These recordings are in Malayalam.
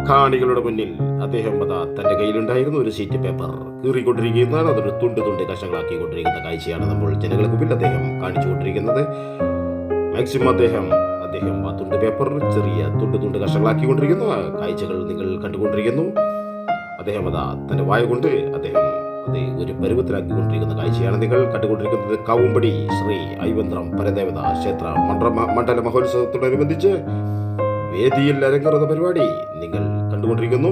കാണികളുടെ മുന്നിൽ അദ്ദേഹം തന്റെ കയ്യിലുണ്ടായിരുന്ന ഒരു ഷീറ്റ് പേപ്പർ കീറിക്കൊണ്ടിരിക്കുന്നതാണ്. അതൊരു തുണ്ട് കഷങ്ങളാക്കിക്കൊണ്ടിരിക്കുന്ന കാഴ്ചയാണ് നമ്മൾ ജനങ്ങൾക്ക് മുമ്പിൽ അദ്ദേഹം കാണിച്ചുകൊണ്ടിരിക്കുന്നത്. മാക്സിമം അദ്ദേഹം ആ തുണ്ട് പേപ്പർ ചെറിയ തുണ്ട് കഷങ്ങളാക്കിക്കൊണ്ടിരിക്കുന്ന കാഴ്ചകൾ നിങ്ങൾ കണ്ടുകൊണ്ടിരിക്കുന്നു. അദ്ദേഹം തന്റെ വായ കൊണ്ട് അദ്ദേഹം ഒരു പരുവത്തിലാക്കിക്കൊണ്ടിരിക്കുന്ന കാഴ്ചയാണ് നിങ്ങൾ കണ്ടുകൊണ്ടിരിക്കുന്നത്. കാവുംപടി ശ്രീ ഐവന്ത്രം പരദേവത ക്ഷേത്ര മണ്ഡല മഹോത്സവത്തോടനുബന്ധിച്ച് വേദിയിൽ അരങ്ങേറുന്ന പരിപാടി നിങ്ങൾ കണ്ടുകൊണ്ടിരിക്കുന്നു.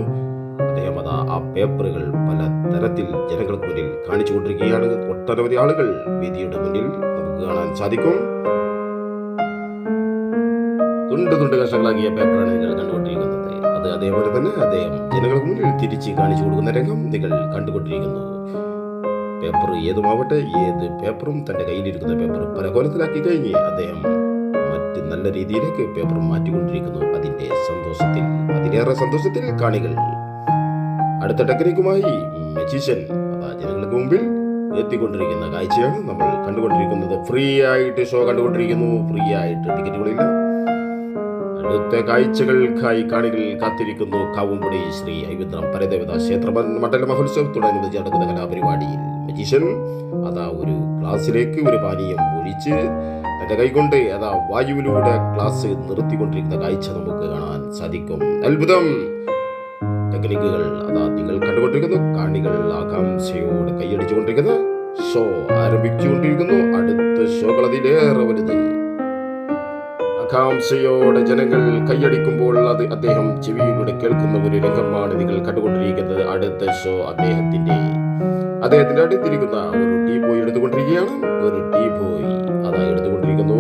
അദ്ദേഹം ആ പേപ്പറുകൾ പല തരത്തിൽ ജനങ്ങൾക്ക് മുന്നിൽ കാണിച്ചുകൊണ്ടിരിക്കുകയാണ്. ഒട്ടനവധി ആളുകൾ വേദിയുടെ മുന്നിൽ നമുക്ക് കാണാൻ സാധിക്കും. തുണ്ട് കഷങ്ങളാക്കിയ പേപ്പറാണ് നിങ്ങൾ കണ്ടുകൊണ്ടിരിക്കുന്നത്. അത് അതേപോലെ തന്നെ അദ്ദേഹം ജനങ്ങൾക്ക് മുന്നിൽ തിരിച്ച് കാണിച്ചു കൊടുക്കുന്ന രംഗം നിങ്ങൾ കണ്ടുകൊണ്ടിരിക്കുന്നു. പേപ്പർ ഏതുമാവട്ടെ, ഏത് പേപ്പറും തന്റെ കയ്യിലിരിക്കുന്ന പേപ്പർ പല കോലത്തിലാക്കി കഴിഞ്ഞ് അദ്ദേഹം മറ്റ് നല്ല രീതിയിലേക്ക് പേപ്പർ മാറ്റിക്കൊണ്ടിരിക്കുന്നു. അതിലേറെ സന്തോഷത്തിൽ കാണികൾ അടുത്ത ടെക്നിക്കുമായി മജീഷ്യൻ ജനങ്ങൾക്ക് മുമ്പിൽ എത്തിക്കൊണ്ടിരിക്കുന്ന കാഴ്ചയാണ് നമ്മൾ കണ്ടുകൊണ്ടിരിക്കുന്നത്. ഫ്രീ ആയിട്ട് ഷോ കണ്ടുകൊണ്ടിരിക്കുന്നു. ഫ്രീ ആയിട്ട് ടിക്കറ്റുകളില്ല. അടുത്ത കാഴ്ചകൾക്കായി കാണികൾ കാത്തിരിക്കുന്നു. കാവുംപടി ശ്രീ ഐവന്ത്രം പരദേവത ക്ഷേത്ര മണ്ഡല മഹോത്സവത്തോടനുബന്ധിച്ച് നടക്കുന്ന കലാപരിപാടിയിൽ മജീഷ്യൻ ഒരു ഗ്ലാസ്സിലേക്ക് ഒരു പാനീയം ഒഴിച്ച് തന്റെ കൈകൊണ്ട് വായുവിലൂടെ ഗ്ലാസ് നിർത്തിക്കൊണ്ടിരിക്കുന്ന കാഴ്ച നമുക്ക് കാണാൻ സാധിക്കും. അത്ഭുതം ടെക്നിക്കുകൾ നിങ്ങൾ കണ്ടുകൊണ്ടിരിക്കുന്നു. കാണികൾ ആകാംക്ഷയോടെ കൈയടിച്ചുകൊണ്ടിരിക്കുന്ന ഷോ ആരംഭിച്ചുകൊണ്ടിരിക്കുന്നു. അടുത്ത ഷോകൾ അതിലേറെ വലുത്. ആകാംക്ഷയോടെ ജനങ്ങൾ കൈയടിക്കുമ്പോൾ അദ്ദേഹം ചെവിയിലൂടെ കേൾക്കുന്ന ഒരു രംഗമാണ് നിങ്ങൾ കണ്ടുകൊണ്ടിരിക്കുന്നത്. അടുത്ത ഷോ അദ്ദേഹത്തിന്റെ അടുത്തിരിക്കുന്ന ഒരു ടീ ബോയ് എടുത്തുകൊണ്ടിരിക്കുകയാണ്. ഒരു ടീ ബോയ് എടുത്തുകൊണ്ടിരിക്കുന്നു.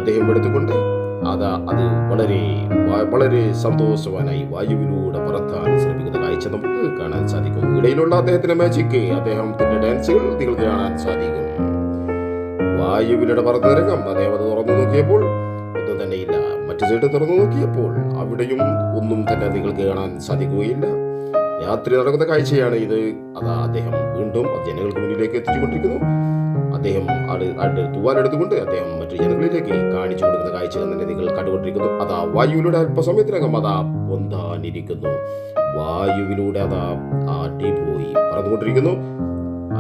അദ്ദേഹം എടുത്തുകൊണ്ട് അത് വളരെ സന്തോഷവാനായി വായുവിലൂടെ പറത്താൻ ശ്രമിക്കുന്ന കാഴ്ച നമുക്ക് കാണാൻ സാധിക്കും. ഇടയിലുള്ള അദ്ദേഹത്തിന്റെ മാജിക്, അദ്ദേഹത്തിന്റെ ഡാൻസുകൾ നിങ്ങൾക്ക് കാണാൻ സാധിക്കും. വായുവിലൂടെ പറന്ന രംഗം അദ്ദേഹം തുറന്നു നോക്കിയപ്പോൾ ഒന്നും തന്നെയില്ല. മറ്റു സൈഡ് തുറന്നു നോക്കിയപ്പോൾ അവിടെയും ഒന്നും തന്നെ നിങ്ങൾക്ക് കാണാൻ സാധിക്കുകയില്ല. രാത്രി നടക്കുന്ന കാഴ്ചയാണ് ഇത്. അദ്ദേഹം വീണ്ടും ജനങ്ങൾക്ക് മുന്നിലേക്ക് എത്തിച്ചുകൊണ്ടിരിക്കുന്നു. അദ്ദേഹം തൂവാലെടുത്തുകൊണ്ട് അദ്ദേഹം മറ്റു ജനങ്ങളിലേക്ക് കാണിച്ചു കൊടുക്കുന്ന കാഴ്ച തന്നെ നിങ്ങൾ കണ്ടുകൊണ്ടിരിക്കുന്നു. വായുവിലൂടെ അല്പസമയത്തിനകം പൊന്താനിരിക്കുന്നു. വായുവിലൂടെ ടീ പോയി പറന്നുകൊണ്ടിരിക്കുന്നു.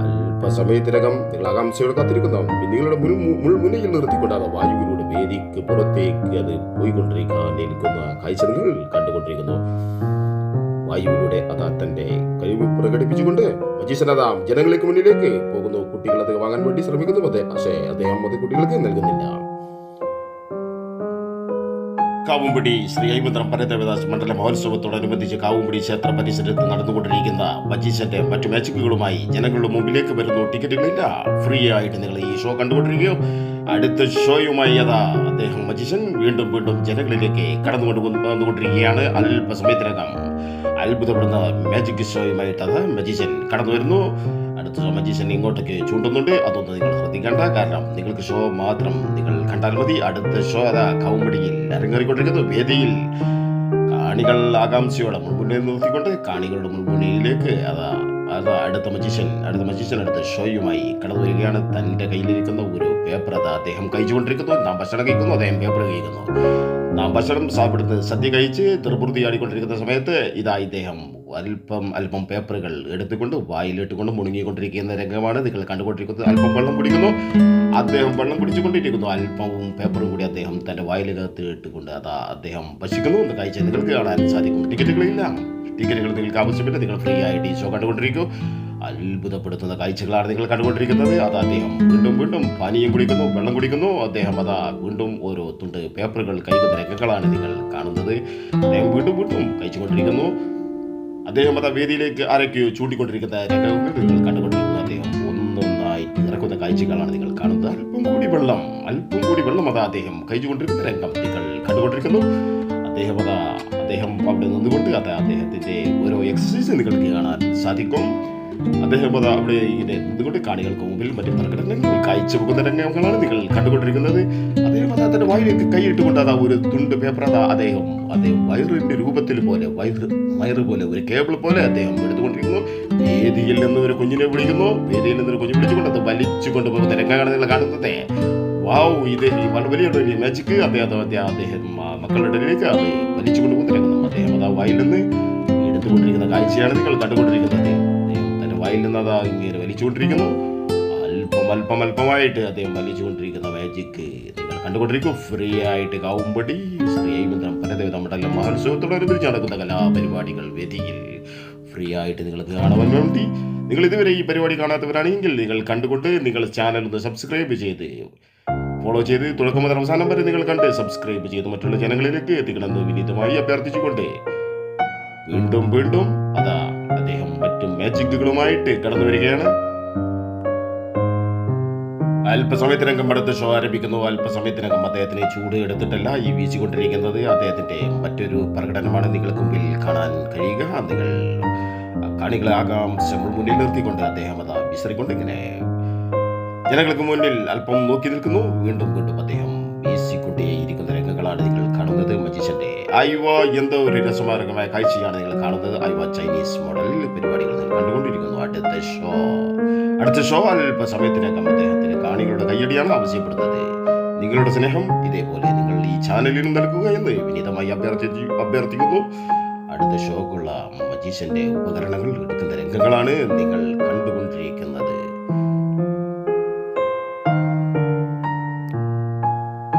അല്പസമയത്തിനകം നിങ്ങൾ ആകാംക്ഷയോടെ കാത്തിരിക്കുന്നു. നിങ്ങളുടെ മുൻമുനയിൽ നിർത്തിക്കൊണ്ട് വായുവിലൂടെ വേദിക്ക് പുറത്തേക്ക് പോയിക്കൊണ്ടിരിക്കുന്ന കാഴ്ച നിങ്ങൾ കണ്ടുകൊണ്ടിരിക്കുന്നു. വായുവിലൂടെ തന്റെ കഴിവ് പ്രകടിപ്പിച്ചുകൊണ്ട് മജീഷ്യൻ ജനങ്ങൾക്ക് മുന്നിലേക്ക് പോകുന്നു. കുട്ടികൾ അത് വാങ്ങാൻ വേണ്ടി ശ്രമിക്കുന്നു. പക്ഷേ അദ്ദേഹം കുട്ടികൾക്ക് നൽകുന്നില്ല. കാവുംപടി ശ്രീ ഐവന്ത്രം പരദേവത മണ്ഡല മഹോത്സവത്തോടനുബന്ധിച്ച് കാവുംപടി ക്ഷേത്ര പരിസരത്ത് നടന്നുകൊണ്ടിരിക്കുന്ന മജീഷ്യന്റെ മറ്റു മാജിക്കുകളുമായി ജനങ്ങളുടെ മുമ്പിലേക്ക് വരുന്നു. ടിക്കറ്റുകളില്ല. ഫ്രീ ആയിട്ട് നിങ്ങൾ ഈ ഷോ കണ്ടുകൊണ്ടിരിക്കുകയോ. അടുത്ത ഷോയുമായി അദ്ദേഹം മജീഷ്യൻ വീണ്ടും ജനങ്ങളിലേക്ക് വന്നുകൊണ്ടിരിക്കുകയാണ്. അല്പസമയത്തിനകം അത്ഭുതപ്പെടുന്ന മാജിക് ഷോയുമായിട്ട് മജീഷ്യൻ കടന്നു വരുന്നു. അടുത്ത മജീഷ്യൻ ഇങ്ങോട്ടേക്ക് ചൂണ്ടുന്നുണ്ട്. അതൊന്നും നിങ്ങൾ ശ്രദ്ധിക്കേണ്ട, കാരണം നിങ്ങൾക്ക് ഷോ മാത്രം നിങ്ങൾ കണ്ടാൽ മതി. അടുത്ത ഷോ കാവുംപടിയിൽ അരങ്ങേറിക്കൊണ്ടിരിക്കുന്നു. വേദിയിൽ കാണികൾ ആകാംക്ഷയോടെ മുൻമുന്നിൽ നിർത്തിക്കൊണ്ട് കാണികളുടെ മുൻമുന്നിലേക്ക് അടുത്ത മജീഷ്യൻ അടുത്ത ഷോയുമായി കടന്നു വരികയാണ്. തന്റെ കയ്യിലിരിക്കുന്ന ഒരു പേപ്പർ അദ്ദേഹം കഴിച്ചുകൊണ്ടിരിക്കുന്നു. നാം ഭക്ഷണം കഴിക്കുന്നു, അദ്ദേഹം പേപ്പർ കഴിക്കുന്നു. നാം ഭക്ഷണം സാപ്പിടുന്ന് സദ്യ കഴിച്ച് നിർവൃതിയാടിക്കൊണ്ടിരിക്കുന്ന സമയത്ത് ഇദ്ദേഹം അല്പം പേപ്പറുകൾ എടുത്തുകൊണ്ട് വായിലിട്ടുകൊണ്ട് മുണുങ്ങിക്കൊണ്ടിരിക്കുന്ന രംഗമാണ് നിങ്ങൾ കണ്ടുകൊണ്ടിരിക്കുന്നത്. അല്പം വെള്ളം കുടിക്കുന്നു. അദ്ദേഹം വെള്ളം കുടിച്ചുകൊണ്ടിരിക്കുന്നു. അല്പവും പേപ്പറും കൂടി അദ്ദേഹം തന്റെ വായിലകത്ത് ഇട്ടുകൊണ്ട് അദ്ദേഹം ഭക്ഷിക്കുന്നു. എന്ന കാഴ്ച നിങ്ങൾക്ക് കാണാൻ സാധിക്കും. ടിക്കറ്റുകളില്ല. ടിക്കറ്റുകൾ നിങ്ങൾക്ക് ആവശ്യമില്ല. നിങ്ങൾ ഫ്രീ ആയിട്ട് ഈ ഷോ കണ്ടുകൊണ്ടിരിക്കും. അത്ഭുതപ്പെടുത്തുന്ന കാഴ്ചകളാണ് നിങ്ങൾ കണ്ടുകൊണ്ടിരിക്കുന്നത്. അദ്ദേഹം വീണ്ടും പാനീയം കുടിക്കുന്നു, വെള്ളം കുടിക്കുന്നു. അദ്ദേഹം വീണ്ടും ഓരോ തുണ്ട് പേപ്പറുകൾ കഴിക്കുന്ന രംഗങ്ങളാണ് നിങ്ങൾ കാണുന്നത്. അദ്ദേഹം വീണ്ടും കഴിച്ചുകൊണ്ടിരിക്കുന്നു. അദ്ദേഹം വേദിയിലേക്ക് ആരൊക്കെയോ ചൂണ്ടിക്കൊണ്ടിരിക്കുന്ന രംഗങ്ങൾ നിങ്ങൾ കണ്ടുകൊണ്ടിരിക്കുന്നു. അദ്ദേഹം ഒന്നൊന്നായിട്ട് ഇറക്കുന്ന കാഴ്ചകളാണ് നിങ്ങൾ കാണുന്നത്. അല്പം കൂടി വെള്ളം അദ്ദേഹം കഴിച്ചുകൊണ്ടിരിക്കുന്ന രംഗം നിങ്ങൾ കണ്ടുകൊണ്ടിരിക്കുന്നു. അദ്ദേഹം അവിടെ നിന്നുകൊണ്ട് അദ്ദേഹത്തിന്റെ ഓരോ എക്സസൈസ് നിങ്ങൾക്ക് കാണാൻ സാധിക്കും. അദ്ദേഹം അവിടെ ഇങ്ങനെ നിന്നുകൊണ്ട് കാണികൾക്ക് മുമ്പിൽ മറ്റു പ്രകടനങ്ങൾ കാഴ്ചവെക്കുന്ന രംഗങ്ങളാണ് നിങ്ങൾ കണ്ടുകൊണ്ടിരിക്കുന്നത്. അദ്ദേഹം തന്റെ വായിലേക്ക് കൈയിട്ടുകൊണ്ട് ഒരു തുണ്ട് പേപ്പർ അദ്ദേഹം വയറിന്റെ രൂപത്തിൽ പോലെ വയറ് പോലെ ഒരു കേബിൾ പോലെ അദ്ദേഹം എടുത്തുകൊണ്ടിരിക്കുന്നു. വേദിയിൽ നിന്ന് ഒരു കുഞ്ഞിനെ വിളിക്കുന്നു. വേദിയിൽ നിന്ന് ഒരു കുഞ്ഞു വിളിച്ചുകൊണ്ട് വലിച്ചു കൊണ്ടുപോകുന്ന രംഗമാണ് നിങ്ങൾ കാണുന്നത്. ഇത് വലിയൊരു മാജിക് അദ്ദേഹം മക്കളുടെ ഇടയിലേക്ക് വലിച്ചു കൊണ്ടുപോകുന്ന രംഗം അദ്ദേഹം വായിൽ നിന്ന് എടുത്തുകൊണ്ടിരിക്കുന്ന കാഴ്ചയാണ് നിങ്ങൾ കണ്ടുകൊണ്ടിരിക്കുന്നത്. അദ്ദേഹം തന്റെ വായിൽ നിന്ന് അതാ ഇങ്ങനെ വലിച്ചുകൊണ്ടിരിക്കുന്നു. അല്പമായിട്ട് അദ്ദേഹം വലിച്ചുകൊണ്ടിരിക്കുന്ന മാജിക് നിങ്ങൾ കണ്ടുകൊണ്ടിരിക്കും. ഫ്രീ ആയിട്ട് കാവുംപടി ശ്രീ ഹൈമന്ത്രം പരദേവത മണ്ഡല മഹോത്സവത്തോടനുബന്ധിച്ച് നടക്കുന്ന കലാപരിപാടികൾ വേദിയിൽ ഫ്രീ ആയിട്ട് നിങ്ങൾക്ക് കാണാൻ വേണ്ടി നിങ്ങൾ ഇതുവരെ ഈ പരിപാടി കാണാത്തവരാണെങ്കിൽ നിങ്ങൾ കണ്ടുകൊണ്ട് നിങ്ങൾ ചാനൽ ഒന്ന് സബ്സ്ക്രൈബ് ചെയ്ത് ഫോളോ ചെയ്ത് തുടക്കം മുതൽ അവസാനം വരെ നിങ്ങൾ കണ്ട് സബ്സ്ക്രൈബ് ചെയ്ത് മറ്റുള്ള ജനങ്ങളിലേക്ക് എത്തിക്കണമെന്ന് വിനീതമായി അഭ്യർത്ഥിച്ചുകൊണ്ട് വീണ്ടും അതാ അദ്ദേഹം മറ്റു മാജിക്കുകളുമായിട്ട് കടന്നു വരികയാണ്. അല്പസമയത്തിനകം അടുത്ത ഷോ ആരംഭിക്കുന്നു. അല്പസമയത്തിനകം അദ്ദേഹത്തിന് ചൂട് എടുത്തിട്ടല്ല ഈ വീശിക്കൊണ്ടിരിക്കുന്നത്. അദ്ദേഹത്തിന്റെ മറ്റൊരു പ്രകടനമാണ് നിങ്ങൾക്ക് മുമ്പിൽ കാണാൻ കഴിയുക. നിങ്ങൾ കാണികളെ ആകാംക്ഷകൾ മുന്നിൽ നിർത്തിക്കൊണ്ട് അദ്ദേഹം അതാ വിസറിക്കൊണ്ട് ഇങ്ങനെ ജനങ്ങൾക്ക് മുന്നിൽ അല്പം നോക്കി നിൽക്കുന്നു. വീണ്ടും അദ്ദേഹം വീശിക്കൊണ്ടേയിരിക്കുന്ന രംഗങ്ങളാണ് നിങ്ങൾ കാണുന്നത്. മജീഷ്യന്റെ എന്തോ ഒരു രസമാർഗമായ കാഴ്ചയാണ് നിങ്ങൾ കാണുന്നത്. ചൈനീസ് മോഡൽ പരിപാടികൾ നിങ്ങൾ കണ്ടുകൊണ്ടിരിക്കുന്നു. അടുത്ത ഷോ അല്പസമയത്തിനകം അദ്ദേഹത്തിന് കാണികളുടെ കയ്യടിയാണ് ആവശ്യപ്പെടുന്നത്. നിങ്ങളുടെ സ്നേഹം ഇതേപോലെ നിങ്ങൾ ഈ ചാനലിനും നൽകുക എന്ന് വിനീതമായി അഭ്യർത്ഥിക്കുന്നു. അടുത്ത ഷോക്കുള്ള മജീഷ്യന്റെ ഉപകരണങ്ങൾ എടുക്കുന്ന രംഗങ്ങളാണ് നിങ്ങൾ കണ്ടുകൊണ്ടിരിക്കുന്നത്.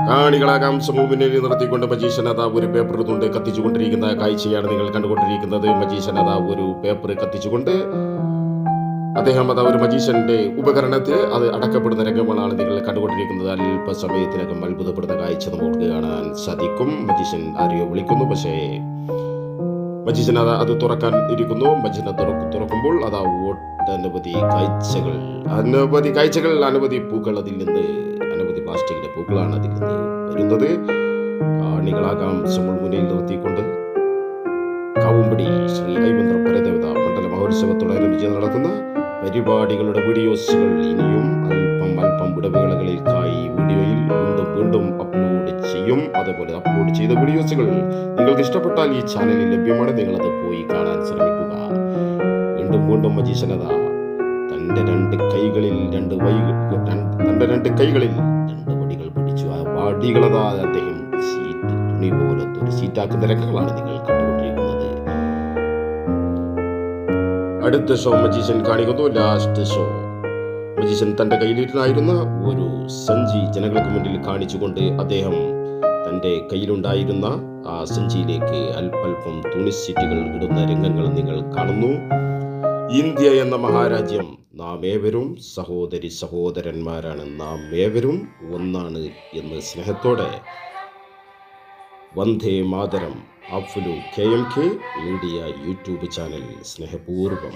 കാണികളാകാംക്ഷ മുന്നിൽ നിർത്തിക്കൊണ്ട് മജീഷ്യൻ അതാ ഒരു പേപ്പർ കൊണ്ട് കത്തിച്ചുകൊണ്ടിരിക്കുന്ന കാഴ്ചയാണ് നിങ്ങൾ കണ്ടുകൊണ്ടിരിക്കുന്നത്. മജീഷ്യൻ അതാ ഒരു പേപ്പർ കത്തിച്ചുകൊണ്ട് അദ്ദേഹം അതാ ഒരു മജീഷ്യന്റെ ഉപകരണത്തിൽ അത് അടക്കപ്പെടുന്ന രംഗങ്ങളാണ് നിങ്ങൾ കണ്ടുകൊണ്ടിരിക്കുന്നത്. അല്പസമയത്തിനകം അത്ഭുതപ്പെടുന്ന കാഴ്ച നമുക്ക് കാണാൻ സാധിക്കും. മജീഷ്യൻ ആരെയോ വിളിക്കുന്നു. പക്ഷേ മജീഷ്യൻ അത് തുറക്കാൻ ഇരിക്കുന്നു. മജീഷ്യൻ തുറക്കുമ്പോൾ അതാ ഒട്ടനവധി കാഴ്ചകൾ അനവധി പൂക്കൾ അതിൽ നിന്ന് അനവധി പ്ലാസ്റ്റിക്കിന്റെ പൂക്കളാണ് അതിൽ നിന്ന് വരുന്നത്. കാണികളാകാംക്ഷ മുന്നിൽ നിർത്തിക്കൊണ്ട് കാവുംപടി ശ്രീ ഹൈമന്ത്രം പരദേവത മണ്ഡല മഹോത്സവത്തോടനുബന്ധിച്ച് നടത്തുന്ന പരിപാടികളുടെ വീഡിയോസുകൾ ഇനിയും അല്പം ഇടവേളകളിലേക്കായി വീഡിയോയിൽ വീണ്ടും അപ്ലോഡ് ചെയ്യും. അതുപോലെ അപ്ലോഡ് ചെയ്ത വീഡിയോസുകൾ നിങ്ങൾക്ക് ഇഷ്ടപ്പെട്ടാൽ ഈ ചാനലിൽ ലഭ്യമാണ്. നിങ്ങളത് പോയി കാണാൻ ശ്രമിക്കുക. വീണ്ടും മജീഷ്യനത തന്റെ രണ്ട് കൈകളിൽ രണ്ട് വടികൾ പിടിച്ചു. ആ വടികളതാ അദ്ദേഹം തുണി പോലത്തെ ഒരു സീറ്റാക്കുന്ന രംഗങ്ങളാണ് നിങ്ങൾ കണ്ടുകൊണ്ടിരിക്കുന്നത്. അടുത്ത ഷോ മജീഷ്യൻ കാണിക്കുന്നു. ലാസ്റ്റ് ഷോ മജീഷ്യൻ തന്റെ കയ്യിലിരുന്നായിരുന്ന ഒരു സഞ്ചി ജനങ്ങൾക്ക് മുന്നിൽ കാണിച്ചുകൊണ്ട് അദ്ദേഹം തന്റെ കയ്യിലുണ്ടായിരുന്ന ആ സഞ്ചിയിലേക്ക് അല്പം തുണിസീറ്റുകൾ ഇടുന്ന രംഗങ്ങൾ നിങ്ങൾ കാണുന്നു. ഇന്ത്യ എന്ന മഹാരാജ്യം നാം ഏവരും സഹോദരന്മാരാണ്. നാം ഏവരും ഒന്നാണ് എന്ന് സ്നേഹത്തോടെ Vande Mataram. KMK media YouTube channel സ്നേഹപൂർവ്വം